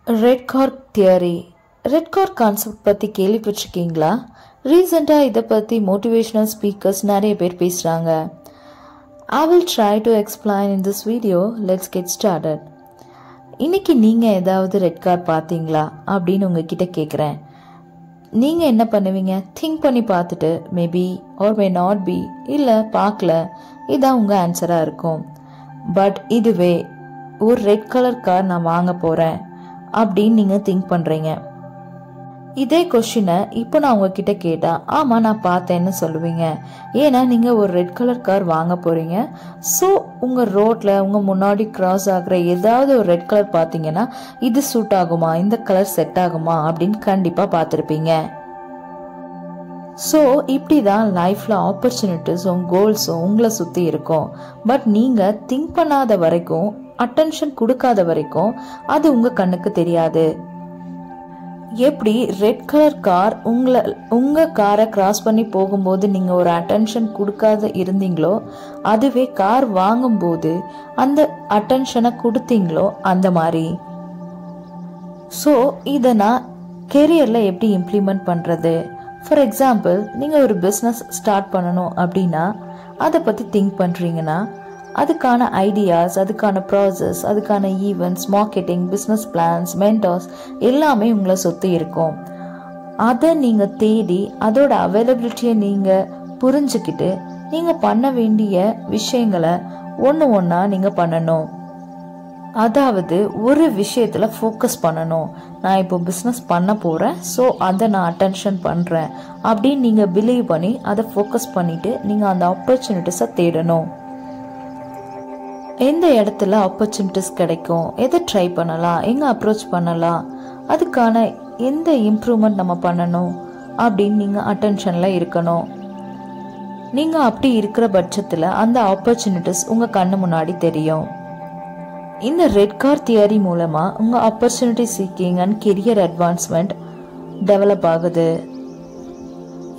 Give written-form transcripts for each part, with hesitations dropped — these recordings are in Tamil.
Red car theory. Red car concept பற்றி கேள்விப்பட்டிருக்கீங்களா? ரீசெண்டாக இதை பற்றி மோட்டிவேஷனல் ஸ்பீக்கர்ஸ் நிறைய பேர் பேசுகிறாங்க. I will try to explain in this video. Let's get started. இன்னைக்கு நீங்கள் ஏதாவது ரெட் கார் பார்த்தீங்களா அப்படின்னு உங்ககிட்ட கேட்குறேன். நீங்கள் என்ன பண்ணுவீங்க? திங்க் பண்ணி பார்த்துட்டு maybe R may not be, இல்லை பார்க்கல, இதான் உங்கள் ஆன்சராக இருக்கும். பட் இதுவே ஒரு ரெட் கலர் கார் நான் வாங்க போகிறேன் அப்படின்னு நீங்கள் திங்க் பண்ணுறீங்க. இதே கொஷினை இப்போ நான் உங்ககிட்ட கேட்டால் ஆமாம் நான் பார்த்தேன்னு சொல்லுவீங்க. ஏன்னா நீங்கள் ஒரு ரெட் கலர் கார் வாங்க போகிறீங்க. ஸோ உங்கள் ரோட்டில் உங்கள் முன்னாடி கிராஸ் ஆகிற ஏதாவது ஒரு ரெட் கலர் பார்த்தீங்கன்னா இது சூட் ஆகுமா, இந்த கலர் செட் ஆகுமா அப்படின்னு கண்டிப்பாக பார்த்துருப்பீங்க. ஸோ இப்படி தான் லைஃப்பில் ஆப்பர்ச்சுனிட்டிஸும் கோல்ஸும் உங்களை சுற்றி இருக்கும். பட் நீங்கள் திங்க் பண்ணாத வரைக்கும், அட்டென்ஷன் கொடுக்காத வரைக்கும் அது உங்கள் கண்ணுக்கு தெரியாது. எப்படி ரெட் கலர் கார் உங்கள் காரை கிராஸ் பண்ணி போகும்போது நீங்கள் ஒரு அட்டென்ஷன் கொடுக்காத இருந்தீங்களோ, அதுவே கார் வாங்கும்போது அந்த அட்டென்ஷனை கொடுத்தீங்களோ அந்த மாதிரி. ஸோ இதை நான் கெரியரில் எப்படி இம்ப்ளிமெண்ட் பண்ணுறது? ஃபார் எக்ஸாம்பிள், நீங்கள் ஒரு பிஸ்னஸ் ஸ்டார்ட் பண்ணணும் அப்படின்னா அதை பற்றி திங்க் பண்ணுறீங்கன்னா அதுக்கான ஐடியாஸ், அதுக்கான ப்ராசஸ், அதுக்கான events, marketing, business plans, mentors எல்லாமே உங்களை சுற்றி இருக்கும். அதை நீங்கள் தேடி அதோட அவைலபிலிட்டியை நீங்கள் புரிஞ்சுக்கிட்டு நீங்கள் பண்ண வேண்டிய விஷயங்களை ஒன்று ஒன்றா நீங்கள் பண்ணணும். அதாவது ஒரு விஷயத்தில் ஃபோக்கஸ் பண்ணணும். நான் இப்போ பிஸ்னஸ் பண்ண போகிறேன், ஸோ அதை நான் அட்டென்ஷன் பண்ணுறேன் அப்படின்னு நீங்கள் பிலீவ் பண்ணி அதை ஃபோக்கஸ் பண்ணிவிட்டு நீங்கள் அந்த ஆப்பர்ச்சுனிட்டிஸை தேடணும். எந்த இடத்துல ஆப்பர்ச்சுனிட்டிஸ் கிடைக்கும், எதை ட்ரை பண்ணலாம், எங்கே அப்ரோச் பண்ணலாம், அதுக்கான எந்த இம்ப்ரூவ்மெண்ட் நம்ம பண்ணணும் அப்படின்னு நீங்கள் அட்டென்ஷனில் இருக்கணும். நீங்கள் அப்படி இருக்கிற பட்சத்தில் அந்த ஆப்பர்ச்சுனிட்டிஸ் உங்கள் கண்ணு முன்னாடி தெரியும். இந்த ரெட் கார் தியரி மூலமாக உங்கள் opportunity seeking and career advancement develop ஆகுது.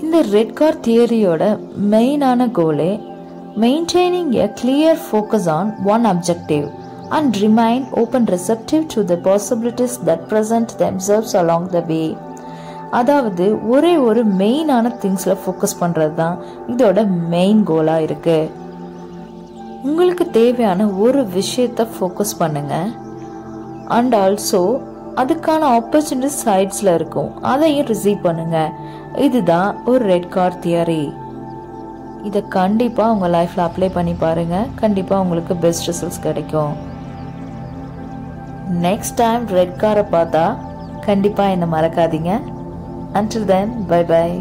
இந்த ரெட் கார் தியரியோட மெயினான கோலே maintaining a clear focus on one objective and remain open receptive to the possibilities that present themselves along the way. அதாவது ஒரே ஒரு மெயினான திங்ஸில் ஃபோக்கஸ் பண்ணுறது தான் இதோட மெயின் கோலாக இருக்கு. உங்களுக்கு தேவையான ஒரு விஷயத்தை ஃபோக்கஸ் பண்ணுங்க. அண்ட் ஆல்சோ அதுக்கான ஆப்பர்ச்சுனிட்டி சைட்ஸில் இருக்கும், அதையும் ரிசீவ் பண்ணுங்க. இதுதான் ஒரு ரெட் கார் தியரி. இதை கண்டிப்பாக உங்கள் லைஃப்பில் அப்ளை பண்ணி பாருங்கள். கண்டிப்பாக உங்களுக்கு பெஸ்ட் ரிசல்ட்ஸ் கிடைக்கும். நெக்ஸ்ட் டைம் ரெட் காரை பார்த்தா கண்டிப்பாக என்னை மறக்காதீங்க. Until then, bye bye.